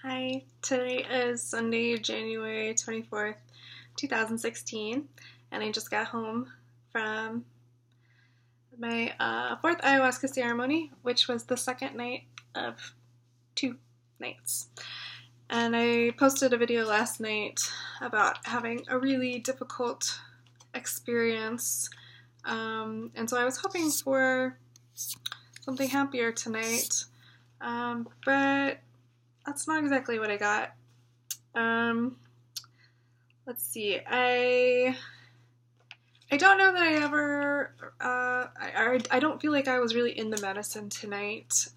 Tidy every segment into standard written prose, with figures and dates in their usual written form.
Hi, today is Sunday, January 24th, 2016, and I just got home from my fourth ayahuasca ceremony, which was the second night of 2 nights. And I posted a video last night about having a really difficult experience, and so I was hoping for something happier tonight, but that's not exactly what I got. Let's see. I don't know that I ever. I don't feel like I was really in the medicine tonight.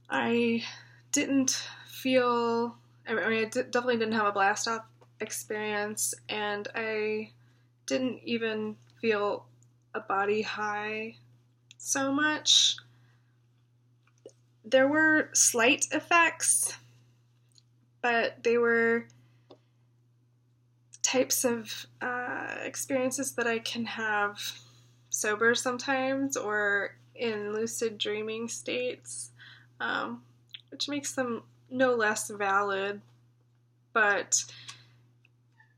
I didn't feel. I definitely didn't have a blast off experience, and I didn't even feel a body high so much. There were slight effects, but they were types of experiences that I can have sober sometimes or in lucid dreaming states, which makes them no less valid, but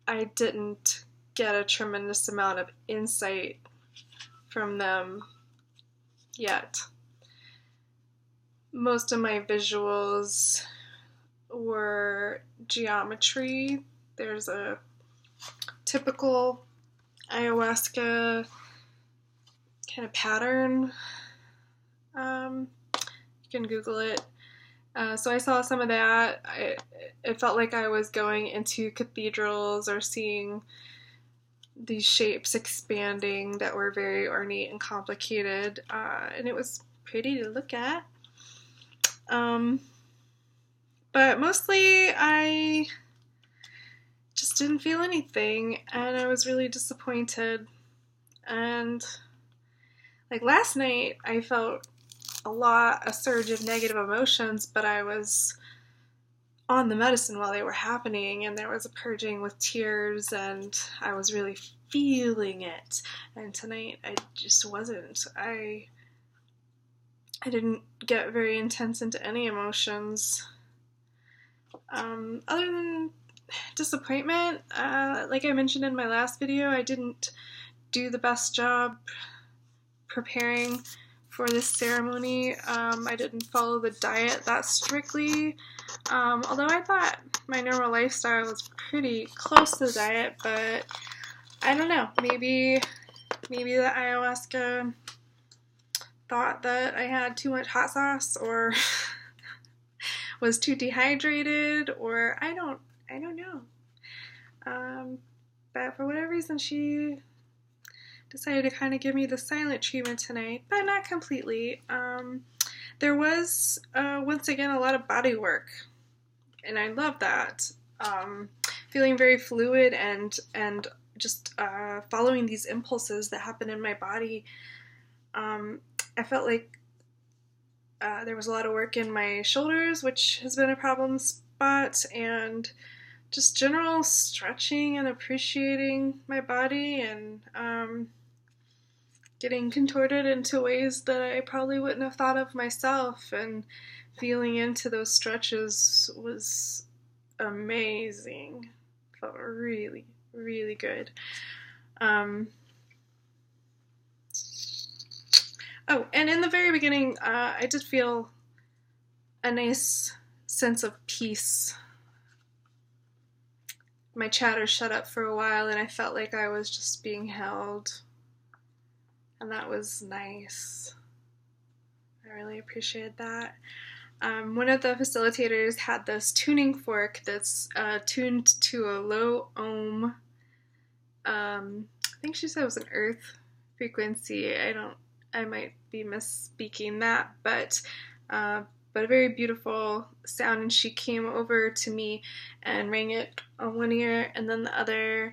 I didn't get a tremendous amount of insight from them yet. Most of my visuals were geometry. There's a typical ayahuasca kind of pattern. You can Google it. So I saw some of that. It felt like I was going into cathedrals or seeing these shapes expanding that were very ornate and complicated, and it was pretty to look at. But mostly I just didn't feel anything, and I was really disappointed. And like last night, I felt a surge of negative emotions, but I was on the medicine while they were happening, and there was a purging with tears, and I was really feeling it. And tonight, I just wasn't. I didn't get very intense into any emotions. Other than disappointment, like I mentioned in my last video, I didn't do the best job preparing for this ceremony. I didn't follow the diet that strictly, although I thought my normal lifestyle was pretty close to the diet, but I don't know, maybe the ayahuasca thought that I had too much hot sauce or was too dehydrated, or I don't know. But for whatever reason, she decided to kind of give me the silent treatment tonight, but not completely. There was, once again, a lot of body work, and I love that. Feeling very fluid and just following these impulses that happen in my body. I felt like there was a lot of work in my shoulders, which has been a problem spot, and just general stretching and appreciating my body, and getting contorted into ways that I probably wouldn't have thought of myself, and feeling into those stretches was amazing. Felt really, really good. Oh, and in the very beginning, I did feel a nice sense of peace. My chatter shut up for a while, and I felt like I was just being held. And that was nice. I really appreciated that. One of the facilitators had this tuning fork that's tuned to a low ohm. I think she said it was an earth frequency. I might be misspeaking that, but a very beautiful sound, and she came over to me and rang it on one ear and then the other,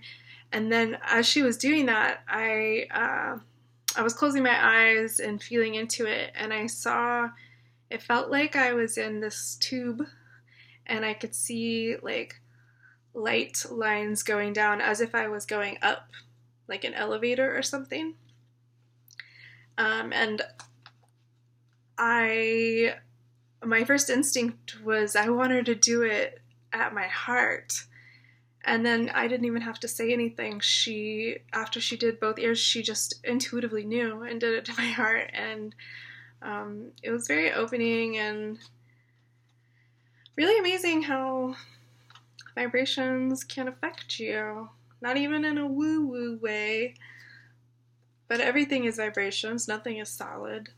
and then as she was doing that, I was closing my eyes and feeling into it, and it felt like I was in this tube, and I could see like light lines going down as if I was going up, like an elevator or something. And I my first instinct was I wanted to do it at my heart. And then I didn't even have to say anything. After she did both ears, she just intuitively knew and did it to my heart. And it was very opening and really amazing how vibrations can affect you. Not even in a woo-woo way, but everything is vibrations, nothing is solid.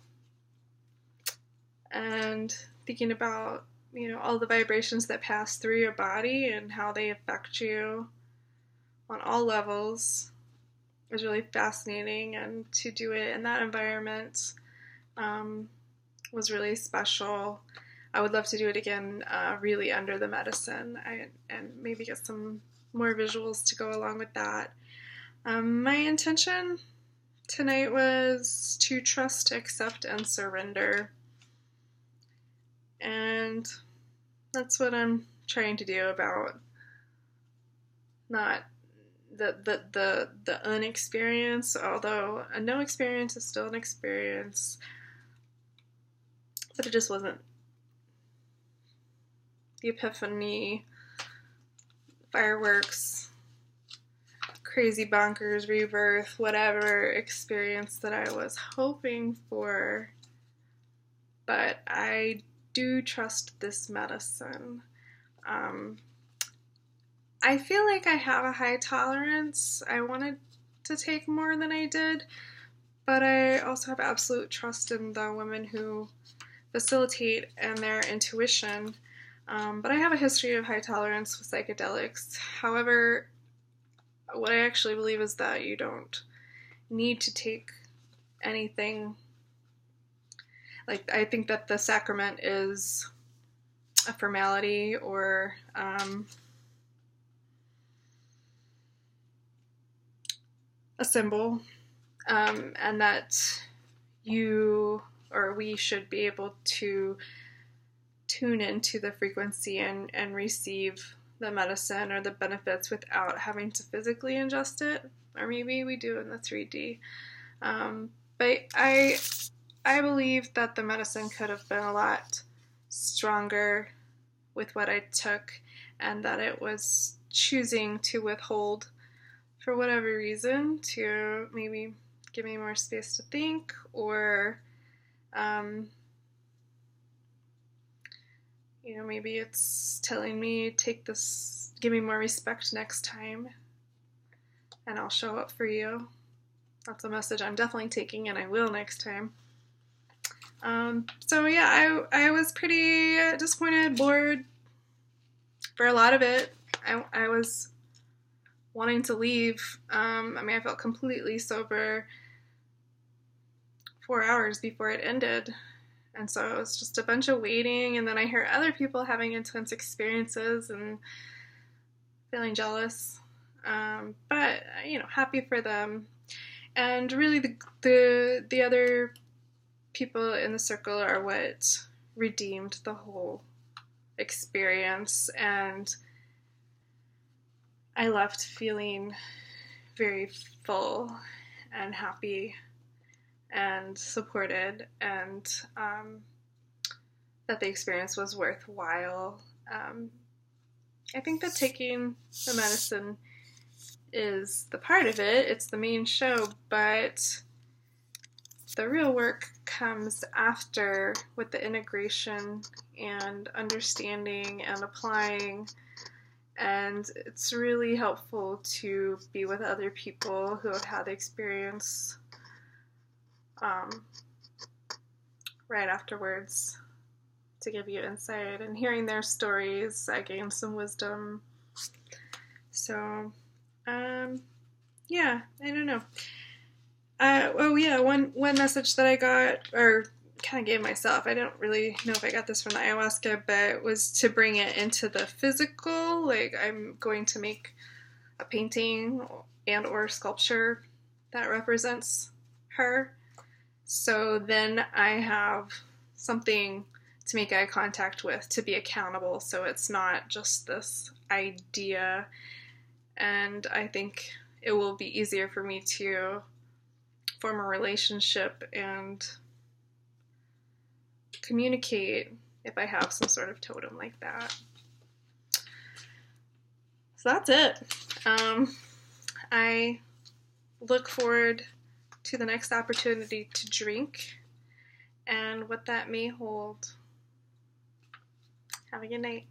And thinking about, all the vibrations that pass through your body and how they affect you on all levels is really fascinating. And to do it in that environment was really special. I would love to do it again, really under the medicine, and maybe get some more visuals to go along with that. My intention tonight was to trust, accept, and surrender. And that's what I'm trying to do about not the unexperience, although a no experience is still an experience, but it just wasn't the epiphany, fireworks, crazy bonkers, rebirth, whatever experience that I was hoping for. But I do trust this medicine. I feel like I have a high tolerance. I wanted to take more than I did, but I also have absolute trust in the women who facilitate and their intuition. But I have a history of high tolerance with psychedelics. However, what I actually believe is that you don't need to take anything. Like, I think that the sacrament is a formality or a symbol, and that you or we should be able to tune into the frequency and receive the medicine or the benefits without having to physically ingest it. Or maybe we do in the 3D. But I believe that the medicine could have been a lot stronger with what I took, and that it was choosing to withhold for whatever reason, to maybe give me more space to think, or maybe it's telling me, take this, give me more respect next time, and I'll show up for you. That's a message I'm definitely taking, and I will next time. So yeah, I was pretty disappointed, bored for a lot of it. I was wanting to leave. I felt completely sober 4 hours before it ended. And so it was just a bunch of waiting, and then I hear other people having intense experiences and feeling jealous. But happy for them. And really the other people in the circle are what redeemed the whole experience, and I left feeling very full and happy and supported, and that the experience was worthwhile. I think that taking the medicine is the part of it, it's the main show, but the real work comes after, with the integration and understanding and applying. And it's really helpful to be with other people who have had the experience right afterwards, to give you insight. And hearing their stories, I gained some wisdom. So, yeah, I don't know. One message that I got, or kind of gave myself, I don't really know if I got this from the ayahuasca, but was to bring it into the physical. Like, I'm going to make a painting and or sculpture that represents her. So then I have something to make eye contact with, to be accountable, so it's not just this idea. And I think it will be easier for me to form a relationship and communicate if I have some sort of totem like that. So that's it. I look forward to the next opportunity to drink and what that may hold. Have a good night.